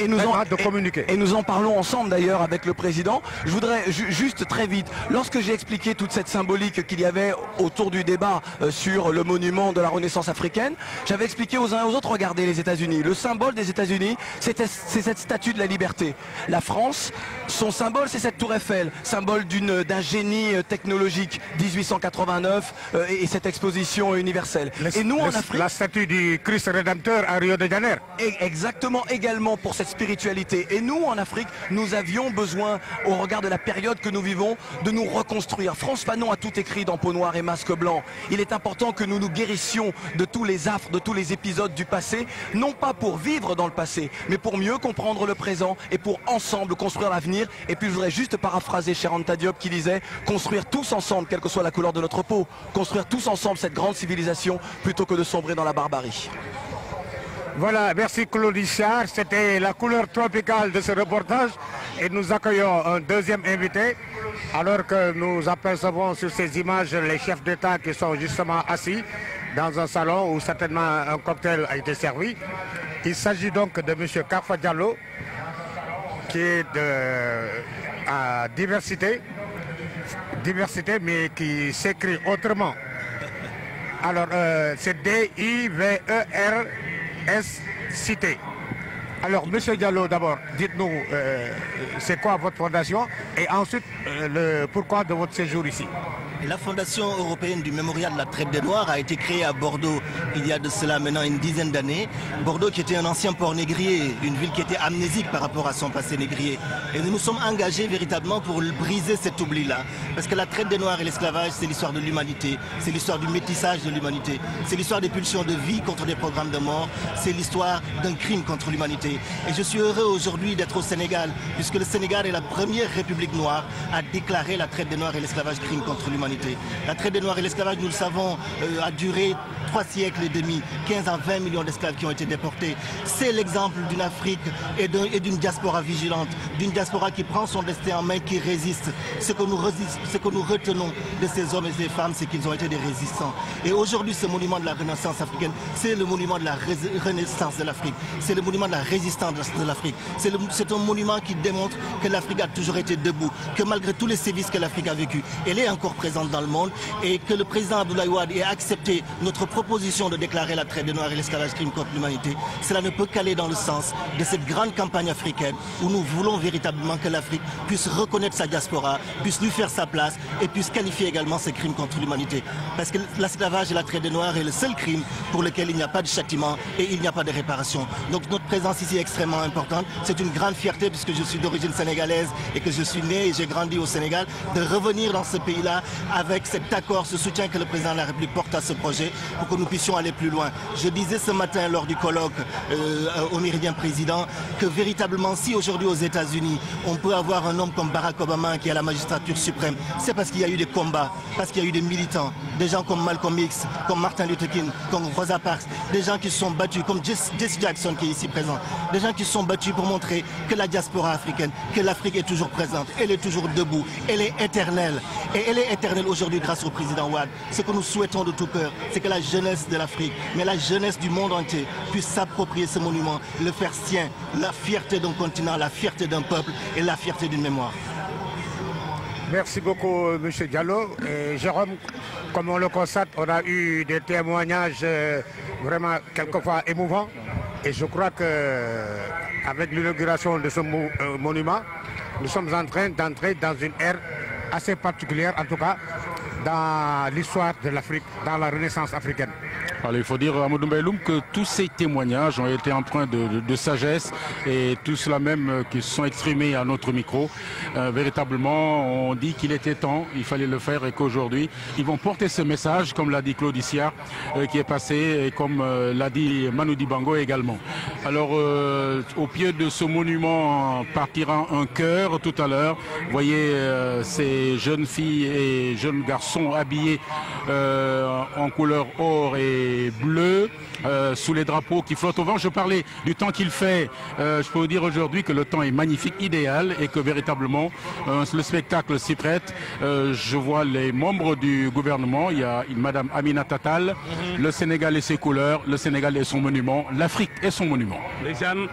de communiquer. Et nous en parlons ensemble d'ailleurs avec le président. Je voudrais juste très vite, lorsque j'ai expliqué toute cette symbolique qu'il y avait autour du débat sur le monument de la Renaissance africaine, j'avais expliqué aux uns et aux autres, regardez les États-Unis. Le symbole des États-Unis, c'est cette statue de la liberté. La France, son symbole, c'est cette tour Eiffel, symbole d'un génie technologique, 1889 et cette exposition universelle. Et nous en Afrique... La statue du Christ Rédempteur à Rio de Janeiro. Exactement, également pour cette spiritualité. Et nous en Afrique, nous avions besoin, au regard de la période que nous vivons, de nous reconstruire. Frantz Fanon a tout écrit dans Peau noire et masque blanc. Il est important que nous nous guérissions de tous les affres, de tous les épisodes du passé, non pas pour vivre dans le passé, mais pour mieux comprendre le présent et pour ensemble construire l'avenir. Et puis je voudrais juste paraphraser Cheikh Anta Diop qui disait construire tous ensemble, quelle que soit la couleur de notre peau, construire tous ensemble cette grande civilisation plutôt que de sombrer dans la barbarie. Voilà, merci Claude Richard. C'était la couleur tropicale de ce reportage. Et nous accueillons un deuxième invité. Alors que nous apercevons sur ces images les chefs d'État qui sont justement assis dans un salon où certainement un cocktail a été servi. Il s'agit donc de M. Kafa Diallo, qui est à diversité, mais qui s'écrit autrement. Alors, c'est D-I-V-E-R-S-C-T. Alors, M. Diallo, d'abord, dites-nous, c'est quoi votre fondation et ensuite, pourquoi de votre séjour ici? La Fondation européenne du mémorial de la traite des Noirs a été créée à Bordeaux il y a de cela maintenant une dizaine d'années. Bordeaux qui était un ancien port négrier, une ville qui était amnésique par rapport à son passé négrier. Et nous nous sommes engagés véritablement pour briser cet oubli-là. Parce que la traite des Noirs et l'esclavage, c'est l'histoire de l'humanité, c'est l'histoire du métissage de l'humanité, c'est l'histoire des pulsions de vie contre des programmes de mort, c'est l'histoire d'un crime contre l'humanité. Et je suis heureux aujourd'hui d'être au Sénégal, puisque le Sénégal est la première république noire à déclarer la traite des Noirs et l'esclavage crime contre l'humanité. La traite des Noirs et l'esclavage, nous le savons, a duré 3 siècles et demi, 15 à 20 millions d'esclaves qui ont été déportés. C'est l'exemple d'une Afrique et d'une diaspora vigilante, d'une diaspora qui prend son destin en main, qui résiste. Ce que nous retenons de ces hommes et ces femmes, c'est qu'ils ont été des résistants. Et aujourd'hui, ce monument de la Renaissance africaine, c'est le monument de la renaissance de l'Afrique. C'est le monument de la résistance de l'Afrique. C'est un monument qui démontre que l'Afrique a toujours été debout, que malgré tous les sévices que l'Afrique a vécu, elle est encore présente dans le monde et que le président Abdoulaye Wade ait accepté notre proposition de déclarer la traite des Noirs et l'esclavage crime contre l'humanité. Cela ne peut qu'aller dans le sens de cette grande campagne africaine où nous voulons véritablement que l'Afrique puisse reconnaître sa diaspora, puisse lui faire sa place et puisse qualifier également ces crimes contre l'humanité. Parce que l'esclavage et la traite des Noirs est le seul crime pour lequel il n'y a pas de châtiment et il n'y a pas de réparation. Donc notre présence ici est extrêmement importante. C'est une grande fierté puisque je suis d'origine sénégalaise et que je suis né et j'ai grandi au Sénégal, de revenir dans ce pays-là avec cet accord, ce soutien que le président de la République porte à ce projet pour que nous puissions aller plus loin. Je disais ce matin lors du colloque au Méridien Président que véritablement si aujourd'hui aux États-Unis on peut avoir un homme comme Barack Obama qui est à la magistrature suprême, c'est parce qu'il y a eu des combats, parce qu'il y a eu des militants, des gens comme Malcolm X, comme Martin Luther King, comme Rosa Parks, des gens qui se sont battus, comme Jesse Jackson qui est ici présent, des gens qui se sont battus pour montrer que la diaspora africaine, que l'Afrique est toujours présente, elle est toujours debout, elle est éternelle. Et elle est éternelle aujourd'hui grâce au président Wade. Ce que nous souhaitons de tout cœur, c'est que la jeunesse de l'Afrique, mais la jeunesse du monde entier, puisse s'approprier ce monument, le faire sien, la fierté d'un continent, la fierté d'un peuple et la fierté d'une mémoire. Merci beaucoup, M. Diallo. Et Jérôme, comme on le constate, on a eu des témoignages vraiment quelquefois émouvants. Et je crois qu'avec l'inauguration de ce monument, nous sommes en train d'entrer dans une ère assez particulière, en tout cas, dans l'histoire de l'Afrique, dans la Renaissance africaine. Alors, il faut dire, Amadou Mbayeloum, que tous ces témoignages ont été empreints de sagesse et tout cela même qui se sont exprimés à notre micro. Véritablement, on dit qu'il était temps, il fallait le faire et qu'aujourd'hui, ils vont porter ce message, comme l'a dit Claude Isia, qui est passé et comme l'a dit Manu Dibango également. Alors, au pied de ce monument partira un chœur tout à l'heure. Vous voyez ces jeunes filles et jeunes garçons habillés en couleur or et bleu sous les drapeaux qui flottent au vent. Je parlais du temps qu'il fait. Je peux vous dire aujourd'hui que le temps est magnifique, idéal et que véritablement le spectacle s'y prête. Je vois les membres du gouvernement. Il y a Madame Aminata Tall, le Sénégal et ses couleurs, le Sénégal et son monument, l'Afrique et son monument. Les jeunes,